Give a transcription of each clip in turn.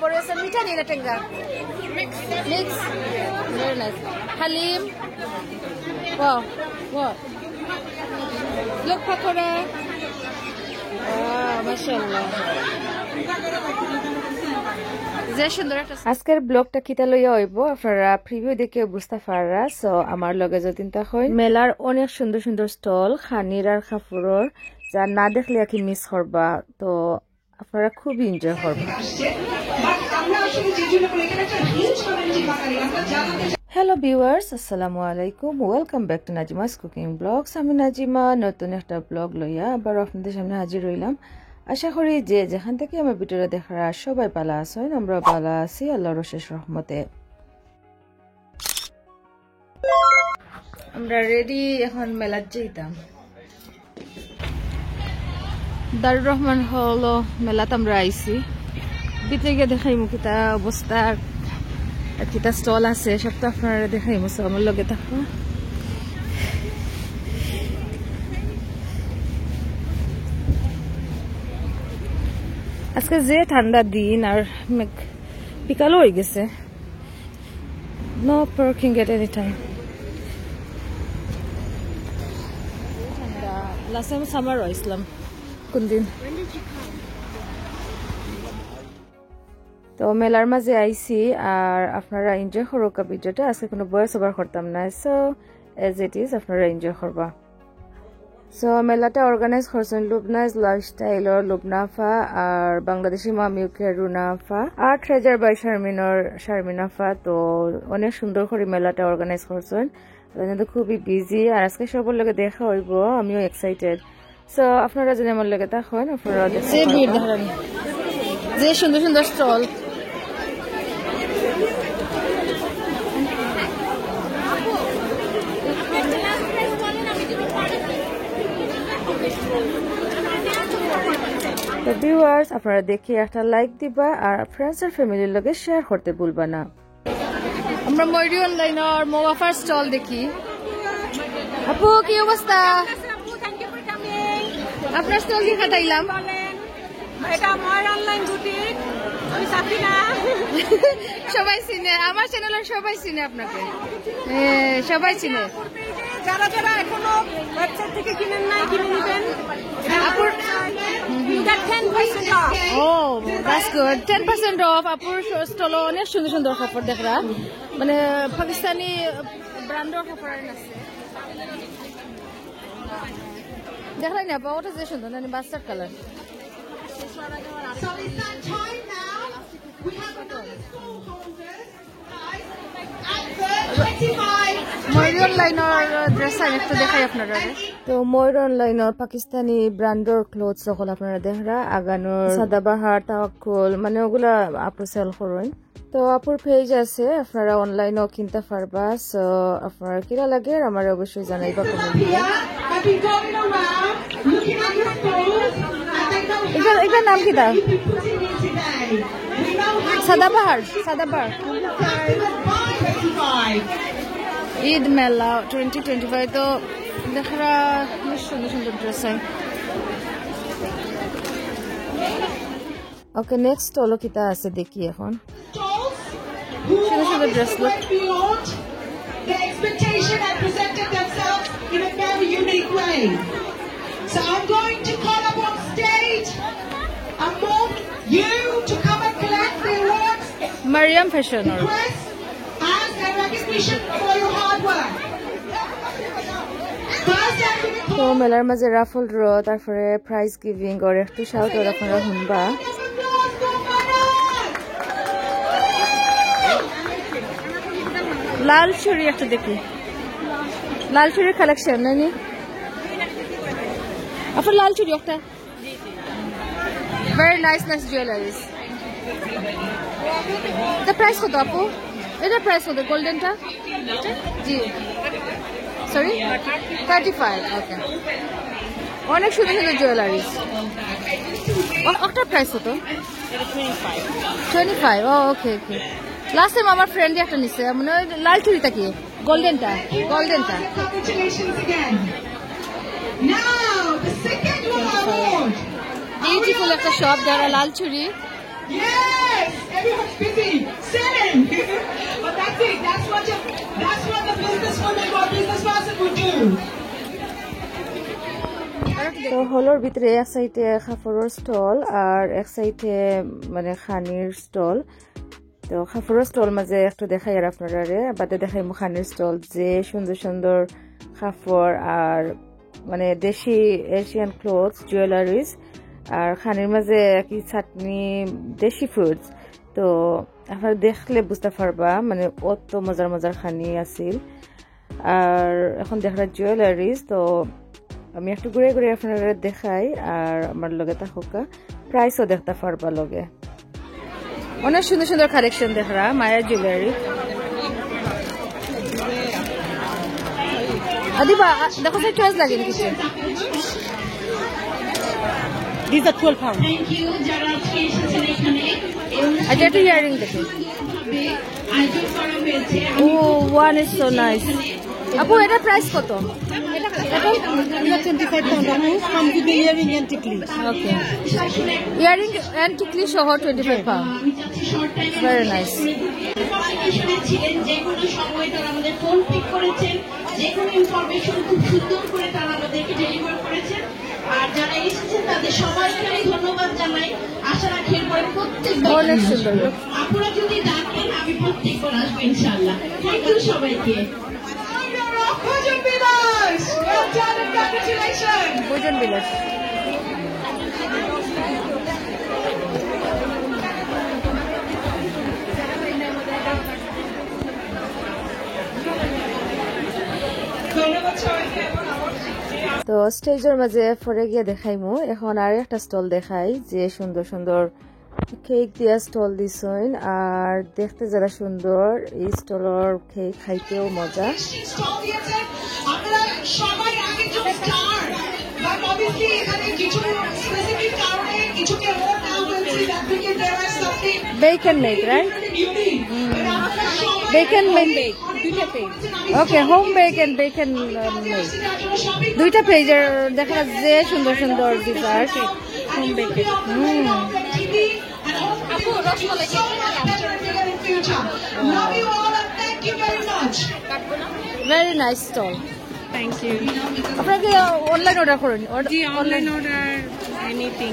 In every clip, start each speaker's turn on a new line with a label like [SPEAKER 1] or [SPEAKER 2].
[SPEAKER 1] তারপরে আছে মিঠা নিয়ে Tenga mix very nice halim wow what look pakora মাশাআল্লাহ যে সুন্দর একটা আজকের ব্লগটা কিতা লইয়া হইব আপনারা প্রিভিউ দেখে বুঝতে পাররা সো আমার লগে যদিন তা হয় মেলার অনেক সুন্দর সুন্দর স্টল খানির আর কাপড়ের যা না দেখলে কি মিস করবা তো আপনারা খুব এনজয় করবেন হ্যালো ভিউয়ার্স আসসালামু আলাইকুম welcome back to Nazima's cooking blogs আমি নাজিমা নতুন একটা ব্লগ লইয়া আবার আপনাদের সামনে হাজির হইলাম আশা করি যে যেখান থেকে আমার ভিডিওটা দেখারা সবাই ভালো আছেন আমরা ভালো আছি আল্লাহর অশেষ রহমতে আমরা রেডি এখন মেলার যাইতাম দারুর রহমান হলো মেলাতে আমরা আইছি ভিতরে গিয়ে দেখাইমু কিতা অবস্থা কিতা স্টল আছে সব তো আপনারা দেখাইমু আমার লগে থাকো আজকে যে ঠান্ডা দিন আর বিকালও হয়ে গেছে no parking at any time last time summer হয়েছিলাম কোন দিন তো মেলার মাঝে আইছি আর আপনারা এনজয় করুক ভিডিওটা আজকে কোনো ভয়েস ওভার করতাম না সো এজ ইট ইজ আপনারা এনজয় করবা সো মেলাটা অর্গানাইজ করছেন লুবনাজ লাইফস্টাইলর লুবনাফা আর বাংলাদেশি মামিউকে রুনাফা আর ট্রেজার বাই শারমিনাফা তো অনেক সুন্দর করে মেলাটা অর্গানাইজ করছেন খুবই বিজি আর আজকে সবার লগে দেখা হইব আমিও এক্সাইটেড সো আপনারা যদি আমার লগে থাকেন আপনারা যে সুন্দর সুন্দর স্টল তো ভিউয়ার্স আপনারা দেখে একটা লাইক দিবা আর ফ্রেন্ডস আর ফ্যামিলির লগে শেয়ার করতে ভুলবা না আমরা ময়ূরী অনলাইনের মোয়াফার স্টল দেখি আপু কি অবস্থা আপনার স্টল দিয়ে কাটাইলাম
[SPEAKER 2] এটা ময়ূর অনলাইন বুটিক আমি সাফিনা
[SPEAKER 1] সবাই চিনে আমার চ্যানেলের সবাই চিনে আপনাকে সবাই চিনে
[SPEAKER 2] যারা যারা এখনো ওয়েবসাইট থেকে কিনেন নাই কিনে নেবেন আপুর 10% অফ
[SPEAKER 1] ও দ্যাটস গুড 10% অফ আপুর স্টল অনেক সুন্দর সুন্দর কাপড় দেখরা মানে পাকিস্তানি ব্র্যান্ডের কাপড় আছে দেখলাই না ওটা যে সুন্দর মানে bastard colour
[SPEAKER 3] So it's that time now. We have another school holders, guys. Advert 25.
[SPEAKER 1] ময়ূর অনলাইনের ড্রেস একটা দেখাই আপনারা তো ময়ূর অনলাইনের পাকিস্তানি ব্র্যান্ডের ক্লোথস সকল আপনারা দেখরা আগানোর সাদাবাহার তাওয়াক্কুল মানে ওগুলা আপু সেল করেন তো আপুর পেজ আছে আপনারা অনলাইনেও কিনতে পারবা সো আপনারা কিরা লাগে আমার অবশ্যই জানাইবা কমেন্টে এটা নাম কি দা সাদাবাহার ঈদ মেলা 2025 তো দেখা সুন্দর সুন্দর ড্রেস হয় ওকে নেক্সট হলো কিতা আছে দেখি এখন সুন্দর সুন্দর dress
[SPEAKER 3] The expectation had presented themselves in a very unique way. So I'm going to call up on stage and want you to come and collect the awards.
[SPEAKER 1] Mariam Fashion
[SPEAKER 3] And a recognition for your hard work.
[SPEAKER 1] তো মেলার মাঝে raffle draw তারপরে prize giving আর একটু shout আর আপনারা শুনবা লাল চুড়ি একটা দেখি লাল চুড়ির কালেকশন নানি আপনার লাল চুড়ি একটা ভেরি নাইস জুয়েলারিজ এটা প্রাইস কত আপু এটা প্রাইস কত গোল্ডেনটা জি সরি 35 ওকে অনেক সুন্দর সুন্দর জুয়েলারিজ একটা প্রাইস কত 25 ও ওকে ওকে লাস্ট টাইম আমার ফ্রেন্ড একটা নিছে মানে লাল চুড়িটা কি গোল্ডেনটা বিউটিফুল একটা শপ যারা লাল চুড়ি
[SPEAKER 3] Yes! Everyone's busy. Selling. But that's it. That's what the businesswoman or business person would do.
[SPEAKER 1] তো হলোর ভিতরে এক সাইডে খাফরের স্টল আর এক সাইডে মানে খানির স্টল। তো খাফরের স্টল মাঝে একটু দেখাই আর আপনারা বাদে দেখাই খানির স্টল যে সুন্দর সুন্দর খাফর আর মানে দেশি এশিয়ান ক্লোথস জুয়েলারিজ আর খানির মাঝে কি চাটনি দেশি ফ্রুটস। তো আপনারা দেখলে বুঝতে পারবা মানে কত মজার মজার খানি আছিল। আর এখন দেখার জুয়েলারিজ তো আমি একটু ঘুরে ঘুরে আপনারা দেখাই আর আমার লগে থাকা প্রাইসও দেখতে পারবা লগে। অনেক সুন্দর সুন্দর কালেকশন দেখা মায়া জুয়েলারি। আদিবা দেখো তো চয়েস লাগে নাকি?
[SPEAKER 2] These are 12 pounds.
[SPEAKER 3] Thank you যারা আজকে এসেছেন এখানে।
[SPEAKER 1] আচ্ছা একটা ইয়ারিং দেখি।
[SPEAKER 3] আয়োজন করা হয়েছে।
[SPEAKER 1] ও ওয়ান ইজ সো নাইস। আপু এটা প্রাইস কত?
[SPEAKER 2] এটা 25 pounds. Come with the earring and tickly.
[SPEAKER 1] Okay earring and tikli সহ 25 পাউন্ড। Very nice.
[SPEAKER 3] ছিলেন যে কোনো সময় তারা আমাদের ফোন পিক করেছেন, যে কোনো ইনফরমেশন খুব সুন্দর করে তারা আমাদেরকে ডেলিভার করেছেন। আর যারা এসেছেন তাদের সবাইকে আমি ধন্যবাদ জানাই। আশা রাখি এরপরে প্রত্যেকবার
[SPEAKER 1] অনেক সুন্দর।
[SPEAKER 3] আপনারা যদি ডাকেন আমি প্রত্যেকবার আসবো ইনশাআল্লাহ। থ্যাংক ইউ সবাইকে। ভোজন বিলাস, well done and congratulations.
[SPEAKER 1] ভোজন বিলাস। তো স্টেজের মাঝে পরে গিয়ে দেখাইমু। এখন আর একটা স্টল দেখাই যে সুন্দর সুন্দর কেক দিয়া স্টল দিছেন আর দেখতে যারা সুন্দর এই স্টলের কেক খাইতেও মজা।
[SPEAKER 3] আপনারা সবাই আগে যে স্টার বাট obviously এখানে কিছু স্পেসিফিক কারণে কিছুকে হোম নাও হয়েছে that because there are something
[SPEAKER 1] bake and make right bake and make দুইটা page okay home bake and bake and make দুইটা পেজের দেখা যে সুন্দর সুন্দর ডিজার্ট হোম বেক
[SPEAKER 3] আপু rasmalai love you all and thank you very much.
[SPEAKER 1] very nice stall.
[SPEAKER 2] Thank you.
[SPEAKER 1] আপনাকে online order করুন?
[SPEAKER 2] জি online order anything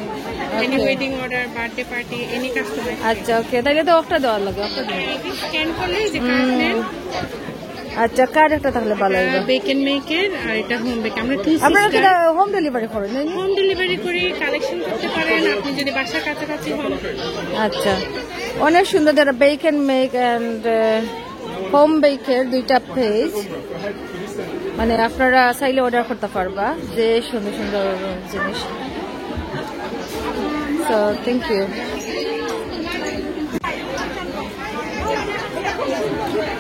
[SPEAKER 2] any wedding order birthday party any customise.
[SPEAKER 1] আচ্ছা ওকে তাহলে তো একটা দেওয়ার লাগে একটা
[SPEAKER 2] স্ক্যান করলে যে কার্ড নেন।
[SPEAKER 1] আচ্ছা কার্ড একটা তাহলে ভালো হবে।
[SPEAKER 2] বেক এন্ড মেকের আর এটা হোম বেক আমরা টু
[SPEAKER 1] আপনারা কি হোম ডেলিভারি করেন?
[SPEAKER 2] হোম ডেলিভারি করে কালেকশন করতে পারেন আপনি যদি বাসার কাছাকাছি হন।
[SPEAKER 1] আচ্ছা অনেক সুন্দর যারা bake and make and home বেকের দুইটা পেজ মানে আপনারা চাইলে অর্ডার করতে পারবা যে সুন্দর সুন্দর জিনিস। So thank you.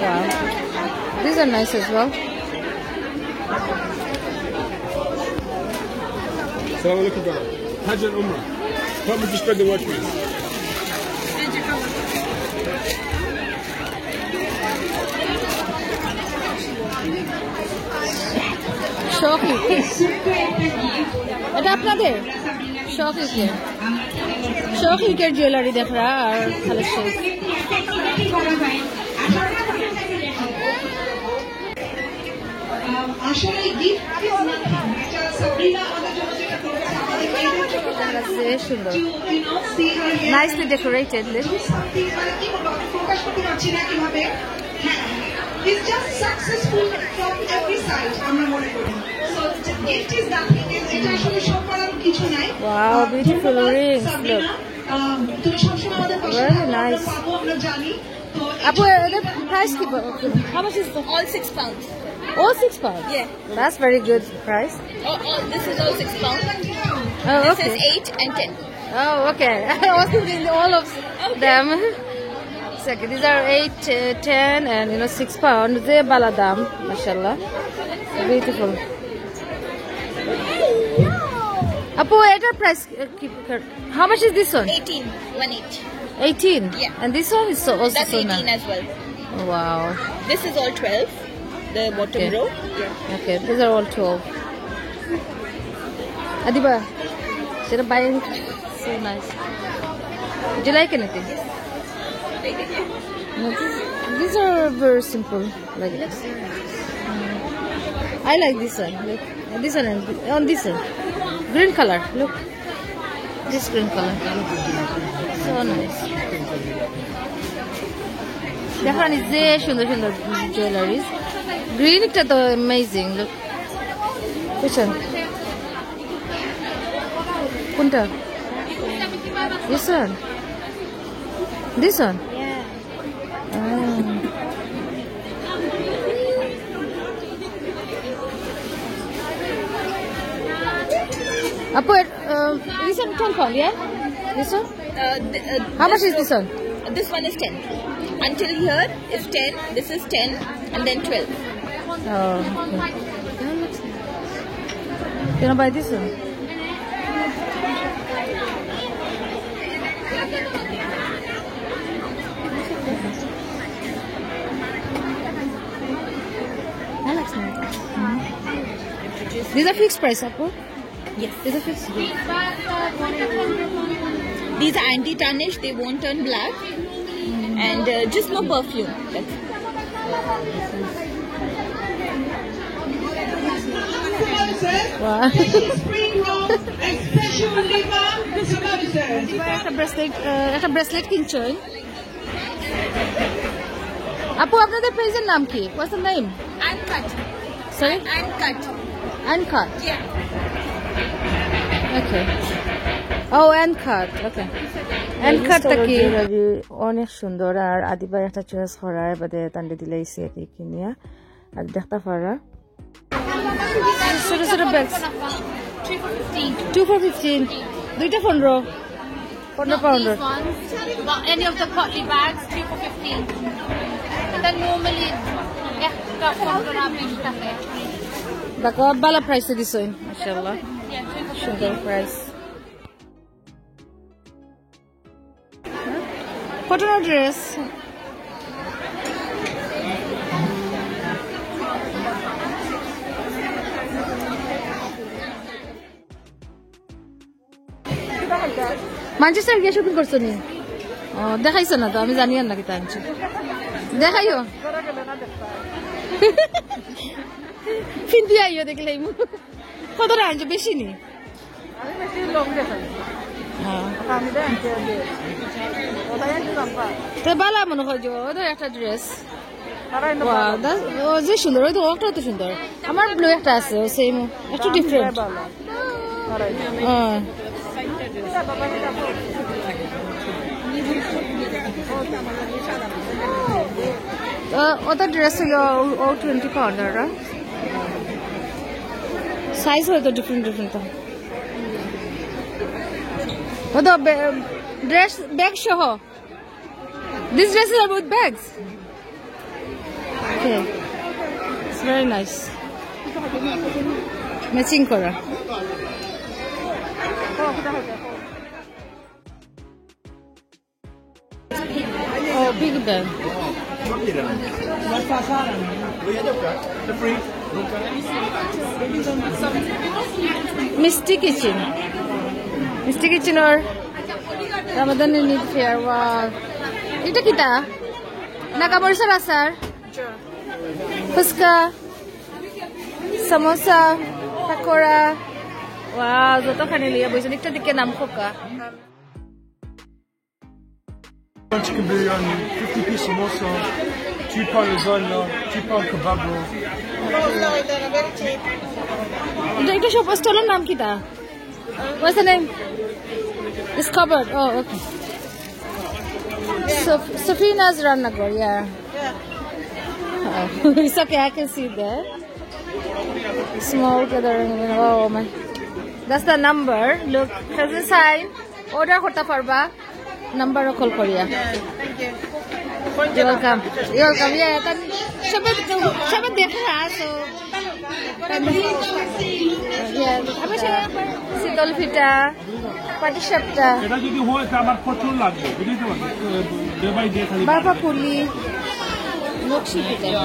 [SPEAKER 1] Wow. These are nice as well.
[SPEAKER 4] Assalamu alaikum, brother. Hajj and Umrah. Help me to spread the word, please.
[SPEAKER 1] শখি এটা আপনাদের শখিকের জুয়েলারি দেখরা আর কালেকশন।
[SPEAKER 3] আসলে গিফট ইজ নাথিং এটা সাবরিনা আমাদের জন্য যেটা করেছে আমাদের মেয়েদের জন্য
[SPEAKER 1] সুন্দর
[SPEAKER 3] নাইসলি
[SPEAKER 1] নাইসলি ডেকোরেটেড
[SPEAKER 3] কি বলবো প্রকাশ করতে পারছি না কিভাবে। It's just successful from every side আমরা মনে করি। So gift is nothing এটা আসলে সব করার কিছু নাই।
[SPEAKER 1] Wow, beautiful rings. Look.
[SPEAKER 3] তুমি সবসময় আমাদের পাশে থাকো আমরা জানি। তো
[SPEAKER 1] আপু এর প্রাইস কি? How much is it?
[SPEAKER 5] All 6 pounds.
[SPEAKER 1] All 6 pounds?
[SPEAKER 5] Yeah.
[SPEAKER 1] That's very good price.
[SPEAKER 5] This is all 6 pounds.
[SPEAKER 1] Oh,
[SPEAKER 5] This
[SPEAKER 1] okay.
[SPEAKER 5] is 8 and 10.
[SPEAKER 1] Oh, okay. I was thinking all of them. Second, these are 8, 10 and 6 pounds. They baladam, mashallah. Beautiful. Apu, etar price. How much is this one?
[SPEAKER 5] 18. 1/8.
[SPEAKER 1] 18?
[SPEAKER 5] Yeah.
[SPEAKER 1] And this one is also
[SPEAKER 5] That's
[SPEAKER 1] so
[SPEAKER 5] 18
[SPEAKER 1] nice.
[SPEAKER 5] as well.
[SPEAKER 1] Wow.
[SPEAKER 5] This is all 12. The bottom
[SPEAKER 1] Okay.
[SPEAKER 5] row.
[SPEAKER 1] Okay, these are all 12. Adiba, should I buy it? So nice. Do you like anything? No, these are very simple. Like this. I like this one. Look, this one and on this one. Green color. Look, this green color. So nice. Dekhan is very সুন্দর সুন্দর jewelries. Green is amazing. Look. Which one? Kunta? This one? This one? Yeah. Apo, this one 10 pound, yeah? This one? How much is this one?
[SPEAKER 5] This one is 10. Until here is 10, this is 10, and then 12.
[SPEAKER 1] Oh, okay. Can I buy this one? That looks nice. These are fixed price, Apo?
[SPEAKER 5] Yes.
[SPEAKER 1] These are fixed.
[SPEAKER 5] These are anti-tarnish, they won't turn black. And just no perfume. That's
[SPEAKER 1] Wow.
[SPEAKER 3] Spring roll and special liver samosas.
[SPEAKER 1] একটা bracelet কিনছেন আপু আপনাদের পেজের নাম কি? What's the name?
[SPEAKER 5] uncut.
[SPEAKER 1] Sorry?
[SPEAKER 5] Uncut.
[SPEAKER 1] Uncut.
[SPEAKER 5] Yeah.
[SPEAKER 1] Okay. Oh, uncut. Okay. Uncut কি অনেক সুন্দর আর আদিবার একটা চয়েস করার বাদে তান্ডে দিলাইছে কি কিনিয়া আর দেখতে পারা ছোট ছোট ব্যাগস 2 for 15 দুইটা 15 ponder
[SPEAKER 6] Any of the cotton bags, 3 for 15. And then normally, extra for rubbish stuff.
[SPEAKER 1] দেখো ভালো প্রাইসে দিছেন মাশাআল্লাহ সুন্দর প্রাইস কটন ড্রেস ম্যানচেস্টার গিয়ে শপিং করছো নি? ও দেখাইছো না তো আমি জানি আর নাকি তা আনছি দেখাইও ফিন্দি আইও দেখলে কত আনছো বেশি নি তো বালা মনে হয় যে ওদের একটা ড্রেস যে সুন্দর ওই তো ওটা তো সুন্দর আমার ব্লু একটা আছে সেম একটু ডিফারেন্ট ওটা ড্রেস হলো ও 20 পাউন্ডার সাইজ হয়তো ডিফারেন্ট ডিফারেন্ট ওটা ড্রেস ব্যাগ সহ These dresses are with bags. Okay, it's very nice. Matching kora. Oh, big bag. Misty Kitchen. Misty Kitchen or Ramadan need fair. Wow. Ita kita. Nakamorsa asar. Fuska. Samosa. Pakora. Wow, joto khane liya boise dikta dikke naam khoka.
[SPEAKER 4] Chicken biryani, 50-piece samosa, 2-pound lasagna, 2-pound kebab roll.
[SPEAKER 1] Ita shop stall naam kita. What's the name? It's covered. Oh, okay. Safina's Rannagar, yeah. Oh, it's okay, I can see that. Small gathering. Oh man, that's the number. Look, there's a sign. Order hota parba. Number call Korea.
[SPEAKER 2] Thank you.
[SPEAKER 1] You're welcome. You're welcome. Yeah, then shabat dekha so. Yeah, আমি শীতল ফিটা পাটিসাপটা
[SPEAKER 4] এটা যদি হয় তা আমার প্রচুর লাগবে বুঝতে পারছেন দেবাই দিয়ে খালি
[SPEAKER 1] বাবা পুলি নকশি পিঠা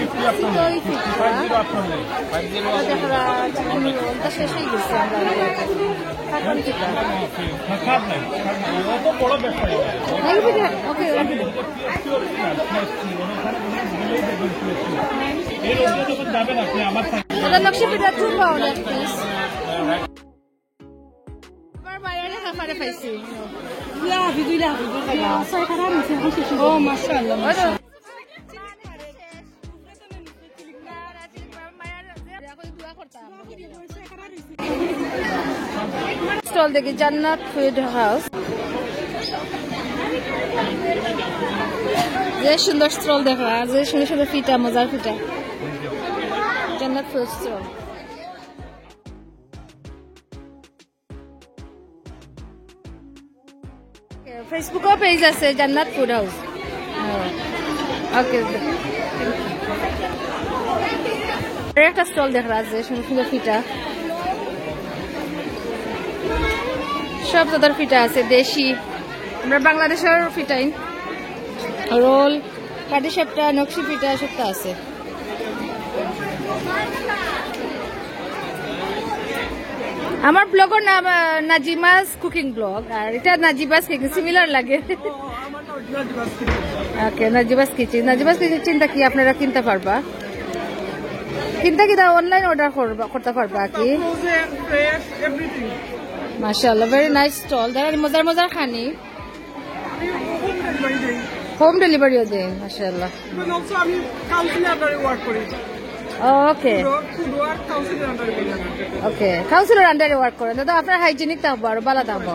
[SPEAKER 4] 50 up from there. 50 up from there. 50 up from there.
[SPEAKER 1] ওটা শেষ হয়ে গেছে আমরা এখন কি
[SPEAKER 4] খারাপ নাই অত বড় ব্যাপার
[SPEAKER 1] ওকে
[SPEAKER 4] এই রোডে যখন যাবেন আপনি আমার সাথে
[SPEAKER 1] ওটা নকশি পিঠা 2 পাউন্ড এক পিস আমার বাইরে খাবারে পাইছি ইয়া ভিডিওলা সয় খারাপ হইছে ও মাশাআল্লাহ স্টল দেখি জান্নাত ফুড হাউস যে সুন্দর স্টল দেখা যে সুন্দর সুন্দর পিঠা মজার পিঠা জান্নাত ফুড স্টল ফেসবুকও পেজ আছে জান্নাত ফুড হাউস ওকে একটা স্টল দেখা আছে সুন্দর সুন্দর পিঠা সব তাদের পিঠা আছে দেশি আমরা বাংলাদেশের পিঠাই রোল কাটি সাপটা নকশি পিঠা সবটা আছে আমার ব্লগের নাম নাজিমাস কুকিং ব্লগ আর এটা নাজিবাস কিচেন সিমিলার লাগে ওকে নাজিবাস কিচেনটা কি আপনারা কিনতে পারবা কিনতে কি অনলাইন অর্ডার করতে পারবা কি মাশাআল্লাহ ভেরি নাইস স্টল যারা মজার মজার খানি হোম ডেলিভারিও দেন মাশাআল্লাহ ওকে ওকে কাউন্সিলর আন্ডারে ওয়ার্ক করেন দাদা আপনার হাইজেনিক থাকবো আর ভালো থাকবো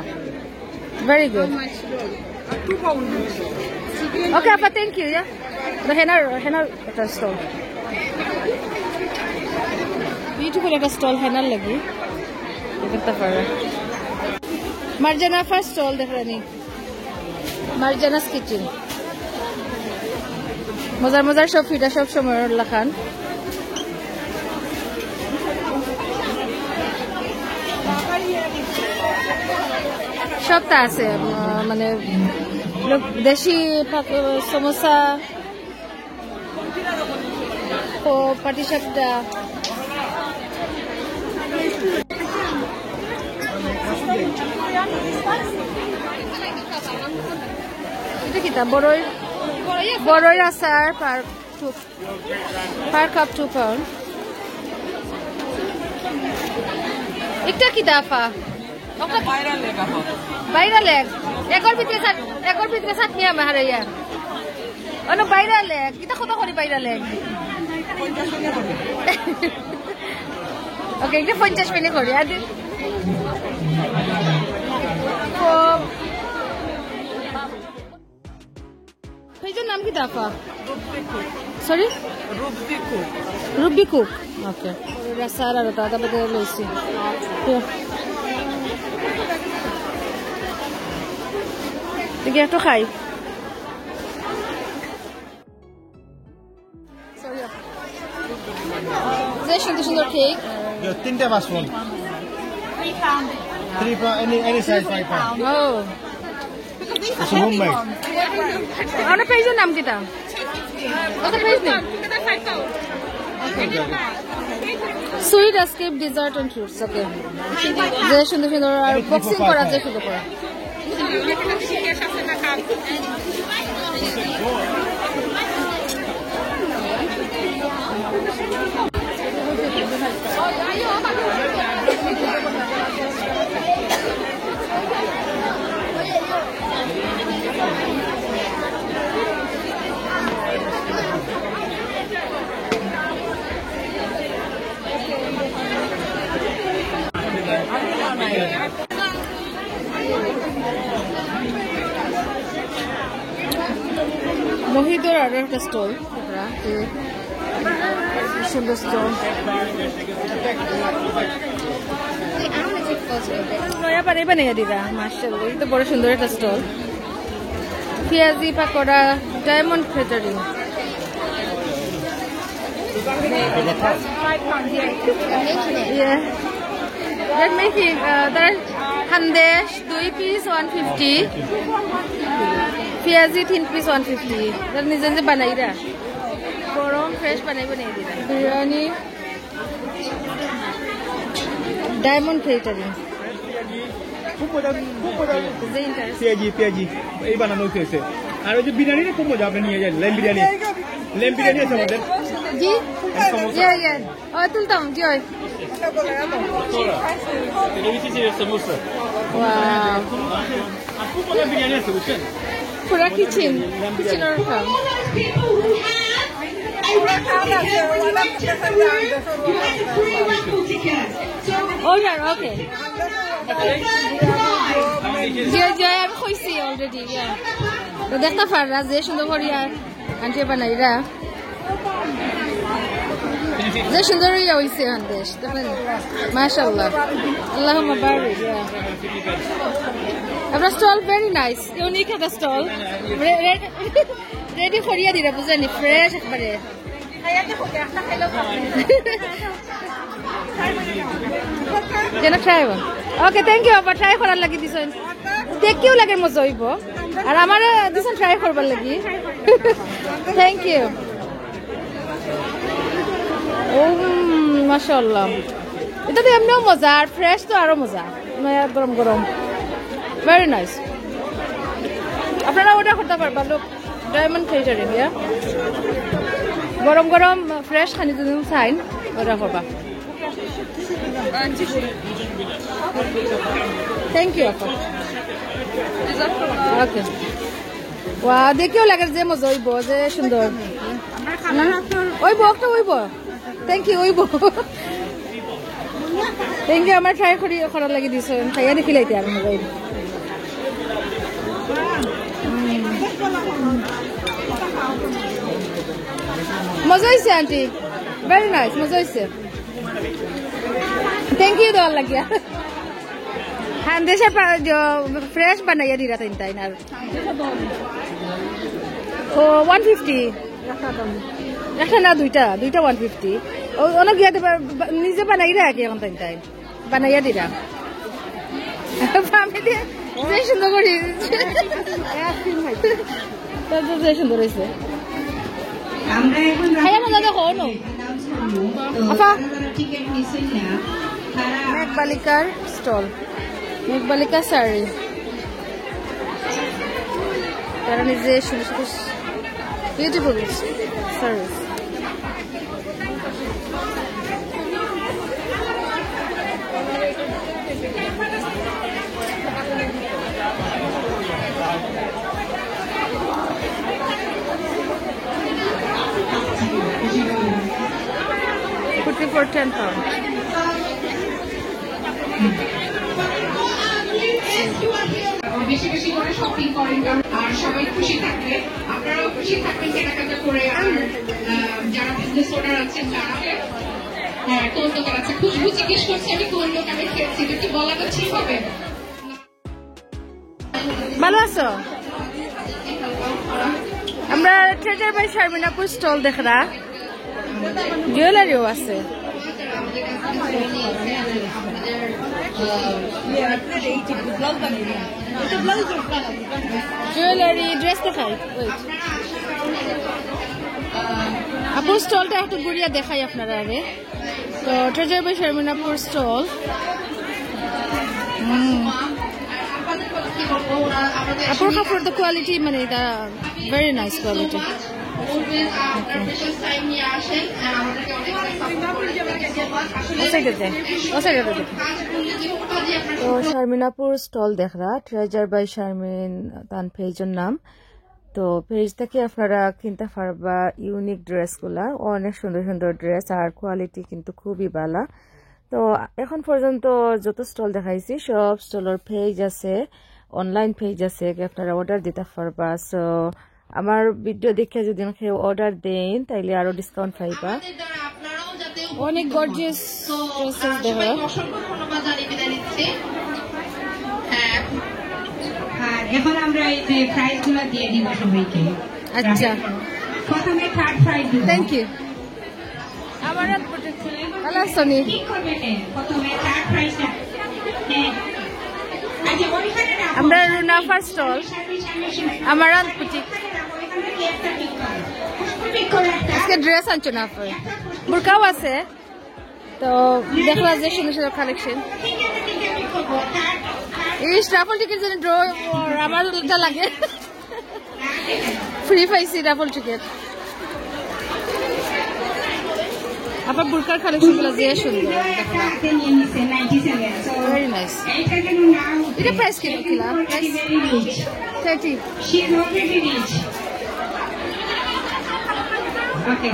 [SPEAKER 1] ভেরি গুড ওকে আপা থ্যাংক ইউ হেনার একটা স্টল বিউটিফুল একটা স্টল হেনার লাগি দেখতে পারো মার্জানা ফার্স্ট স্টল দেখরানি মার্জানাস কিচেন মজার মজার সব ফিটা সব সময় লাখান সবটা আছে মানে দেশি সমোসা ও পাটি সাপটা এটা কি তা বড়ই আচার পার কাপ 2 পাউন্ড এটা কি দাফা বাইরা লেগ একর ভিতরে চাটনি আমার হারাইয়া অন বাইরা লেগ এটা কত করে বাইরা লেগ ওকে এটা 50 মিনিট করি আর পেজের নাম কি দাফা সরি রুবি কুক ওকে রাসার আর দাদা বদে লইছি দেখি একটু খাই যে সুন্দর সুন্দর কেক
[SPEAKER 7] তিনটে বাসন 3 pound any size 5 pound
[SPEAKER 1] O
[SPEAKER 7] it's homemade
[SPEAKER 1] আর পেজের নাম কি তা ওটা পেজ নেই sweet escape dessert and fruits okay যে সুন্দর সুন্দর আর বক্সিং করা যায় শুধু করা মহিদর আর একটা স্টল সুন্দর স্টল নয়া পারে বানিয়ে দিবা মাশাআল্লাহ এটা বড় সুন্দর একটা স্টল পেঁয়াজি pakora diamond catering Yeah. They're making they're handesh 2 piece 150 piazi 3 piece 150 they're নিজে নিজে বানাইরা গরম ফ্রেশ বানাইব নিয়ে দিলাম বিরিয়ানি ডায়মন্ড কেটারিং
[SPEAKER 7] খুব মজা পেঁয়াজি এই বানানো হয়েছে আর ওই যে বিরিয়ানিটা খুব মজা আপনি নিয়ে যান লেম বিরিয়ানি আছে আমাদের
[SPEAKER 1] জি তুলতাম জি ওই
[SPEAKER 7] বিরিয়ানি আছে বুঝছেন
[SPEAKER 1] পুরা কিচেনের রকম ওকে আমি কইছি অলরেডি তো দেখতে পাররা যে সুন্দর করিয়া আন্টি বানাইরা যে সুন্দর ইয়া হইছে দেশ দেখলেন মাশাআল্লাহ আল্লাহুম্মা বারিক আপনার স্টল ভেরি নাইস ইউনিক একটা স্টল রেডি করিয়া দিরা বুঝেনি ফ্রেশ একবারে কেন ট্রাই ওকে থ্যাংক ইউ আবার ট্রাই করার লাগি দিছেন দেখিও লাগে মজা হইব আর আমার দিছেন ট্রাই করবার লাগি থ্যাংক ইউ ও মাশাআল্লাহ এটা তো এমনিও মজা আর ফ্রেশ তো আরো মজা গরম গরম ভেরি নাইস আপনারা অর্ডার করতে পারবা লোক ডায়মন্ড কেটারিং গরম গরম ফ্রেশ খানি যদি চাইন অর্ডার করবা থ্যাংক ইউ আপা ওকে ওয়া দেখিও লাগে যে মজা হইব যে সুন্দর ওইব একটা ওইব থ্যাংক ইউ ওইব থ্যাংক ইউ আমার ট্রাই করার লাগি দিছ খাইয়া দেখিলাইতে আর মজা হইব মজা হয়েছে আন্টি ভেরি নাইস মজা হয়েছে থ্যাংক ইউ দেওয়ার লাগিয়া হ্যাঁ দেশে ফ্রেশ বানাইয়া দিরা তাই না ও 150 একটা না দুইটা 150 অনেক গিয়া নিজে বানাইরা কি এখন তাই বানাইয়া দিরা ফ্যামিলি যে সুন্দর করি যে সুন্দর হয়েছে মেঘবালিকার স্টল মেঘবালিকা শাড়ি তারা নিজে বিউটিফুল সার্ভিস for 10 pounds.
[SPEAKER 3] বেশি বেশি করে শপিং করেন আর সবাই খুশি থাকবে আপনারাও খুশি থাকবেন কেনাকাটা করে আর যারা বিজনেস ওনার আছেন জানাবে হ্যাঁ কোন দোকান আছে খুশবু জিজ্ঞেস করছি আমি কোন দোকানে খেয়েছি কি বলা তো ঠিক হবে
[SPEAKER 1] ভালো আছো আমরা ট্রেজার বাই শারমিনাপুর স্টল দেখরা জুয়েলারিও আছে জুয়েলারি ড্রেস দেখাই আপুর স্টলটা একটু ঘুরিয়া দেখাই আপনারা আগে তো ট্রেজার বাই শারমিনাপুর স্টল আপুর কাপড় তো কোয়ালিটি মানে এটা ভেরি নাইস কোয়ালিটি তো শারমিনাপুর স্টল দেখরা ট্রেজার বাই শারমিন তান পেজের নাম তো পেজ থেকে আপনারা কিনতে পারবা ইউনিক ড্রেসগুলা অনেক সুন্দর সুন্দর ড্রেস আর কোয়ালিটি কিন্তু খুবই ভালো তো এখন পর্যন্ত যত স্টল দেখাইছি সব স্টলের পেজ আছে অনলাইন পেজ আছে আপনারা অর্ডার দিতে পারবা সো আমার ভিডিও দেখে যদি আমাকে অর্ডার দেন তাইলে আরো ডিসকাউন্ট পাইবা অনেক গর্জিয়াস ড্রেসেস দেখো
[SPEAKER 3] অসংখ্য ধন্যবাদ জানিয়ে বিদায় নিচ্ছি আর এখন আমরা এই যে প্রাইসগুলো দিয়ে দিব সবাইকে
[SPEAKER 1] আচ্ছা
[SPEAKER 3] প্রথমে থার্ড প্রাইজ দিব
[SPEAKER 1] থ্যাংক ইউ আমার হ্যালো সনি
[SPEAKER 3] কি করবেন প্রথমে থার্ড প্রাইজটা আচ্ছা ওইখানে না
[SPEAKER 1] আমরা রুনাফা স্টল আমার বুটিক আজকে ড্রেস আনছো না আপনি বুরকাও আছে তো দেখলা যে সুন্দর সুন্দর কালেকশন এই ট্রাভেল টিকিট যেন ড্র আমার উল্টা লাগে ফ্রি পাইছি ট্রাভেল টিকিট আপনার বুরকার কালেকশন গুলো যে সুন্দর ভেরি নাইস এটা প্রাইস কি কিলা 30
[SPEAKER 3] Okay.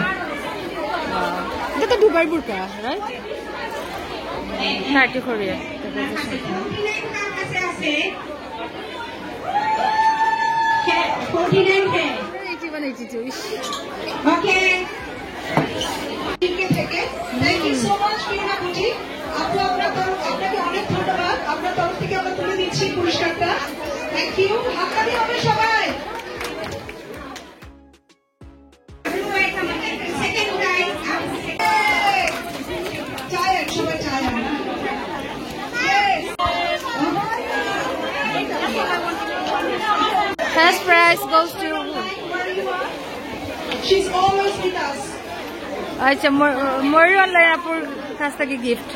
[SPEAKER 1] এটা তো Dubai burqa right 30 Korea
[SPEAKER 3] 49K.
[SPEAKER 1] 81 82
[SPEAKER 3] Okay. Thank you so much, Kirina Buji. আপনাকে অনেক ধন্যবাদ আপনার তরফ থেকে আমরা তুলে দিচ্ছি পুরস্কারটা থ্যাংক ইউ হাততালি হবে সবাই
[SPEAKER 1] First prize goes to
[SPEAKER 3] She's always with us.
[SPEAKER 1] আচ্ছা মরি অনলাইন আপুর কাছ থেকে গিফট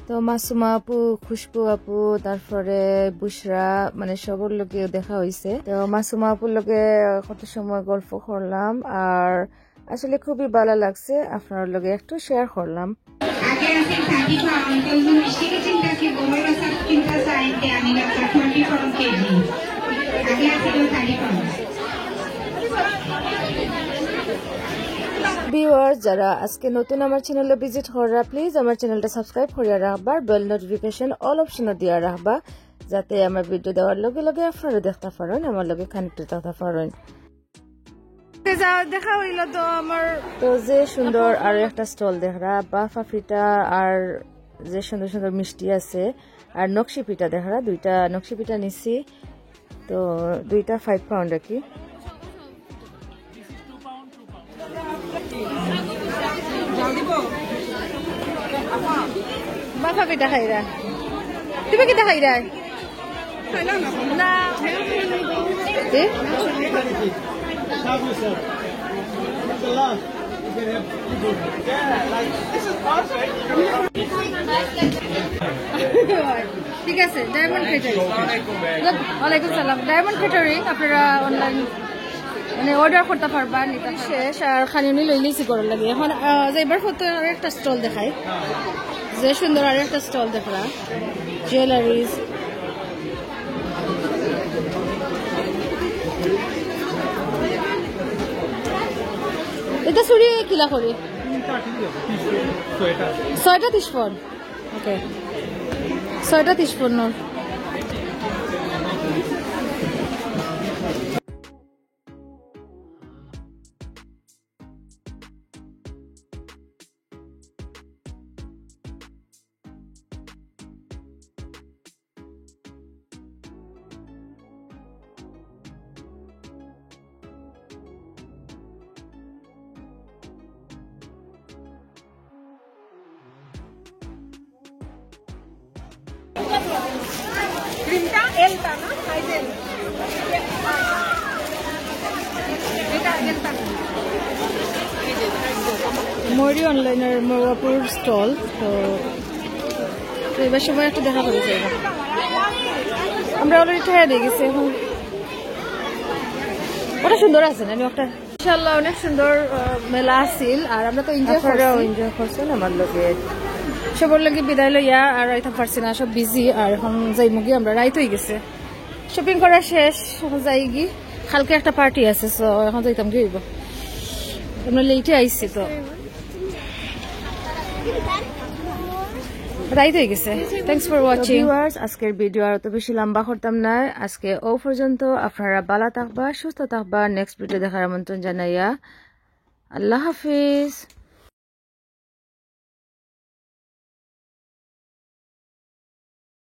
[SPEAKER 1] তো মাসুমা আপু খুশবু আপু তারপরে বুশরা মানে সবার লোকে দেখা হয়েছে তো মাসুমা আপুর লোকে কত সময় গল্প করলাম আর আসলে খুবই ভালো লাগছে আপনার লোকে একটু শেয়ার করলাম
[SPEAKER 3] আগে আছে 30 পাউন্ড তো মিষ্টিকে চিন্তা কি বড়রা সব চিন্তা চাইতে আমি রাখা 20 পাউন্ড কেজি আগে আছে 30 পাউন্ড
[SPEAKER 1] ভিউয়ার্স যারা আজকে নতুন আমার চ্যানেলে ভিজিট করা প্লিজ আমার চ্যানেলটা সাবস্ক্রাইব করিয়া রাখবা বেল নোটিফিকেশন অল অপশন দিয়া রাখবা যাতে আমার ভিডিও দেওয়ার লগে লগে আপনারা দেখতে পারেন আমার লগে কানেক্টেড থাকতে পারেন দেখা হইল তো আমার তো যে সুন্দর আর একটা স্টল দেখরা বা ফাফিটা আর যে সুন্দর সুন্দর মিষ্টি আছে আর নকশি পিঠা দেখরা দুইটা নকশি পিঠা নিছি তো দুইটা 5 পাউন্ড কি বাফা পিঠা খাইরা তুমি কিটা খাইরা না ঠিক আছে ডায়মন্ড কেটারিং ওয়ালাইকুম সালাম ডায়মন্ড কেটারিং আপনারা অনলাইন মানে অর্ডার করতে পারবা নিতে শেষ আর খানিনি লই লিছি করার লাগে এখন এবার ফটো একটা স্টল দেখাই যে সুন্দর আর একটা স্টল দেখরা জুয়েলারিজ এটা চুরি কিলা করে 6টা 30 পন ওকে 6টা 30 পন
[SPEAKER 2] ক্রিমটা এলটা না সাইজের এটা এলটা
[SPEAKER 1] মরি অনলাইনের মরাপুর স্টল তো এবার সময় একটু দেখা করে যাই আমরা অলরেডি ঠেয়া দিয়ে গেছি এখন ওটা সুন্দর আছে না একটা ইনশাআল্লাহ অনেক সুন্দর মেলা আছিল আর আমরা তো এনজয় করছেন আমার লোকে সবার লগে বিদায় লইয়া আর আইতে পারছি না সব বিজি আর এখন যাই মুগি আমরা রাইত হয়ে গেছে শপিং করা শেষ এখন যাই গি কালকে একটা পার্টি আছে সো এখন যাইতাম কি হইব আমরা লেটে আইছি তো রাইত হয়ে গেছে থ্যাঙ্কস ফর ওয়াচিং ভিউয়ার্স আজকের ভিডিও আর তো বেশি লম্বা করতাম না আজকে ও পর্যন্ত আপনারা ভালো থাকবা সুস্থ থাকবা নেক্সট ভিডিও দেখার আমন্ত্রণ জানাইয়া আল্লাহ হাফিজ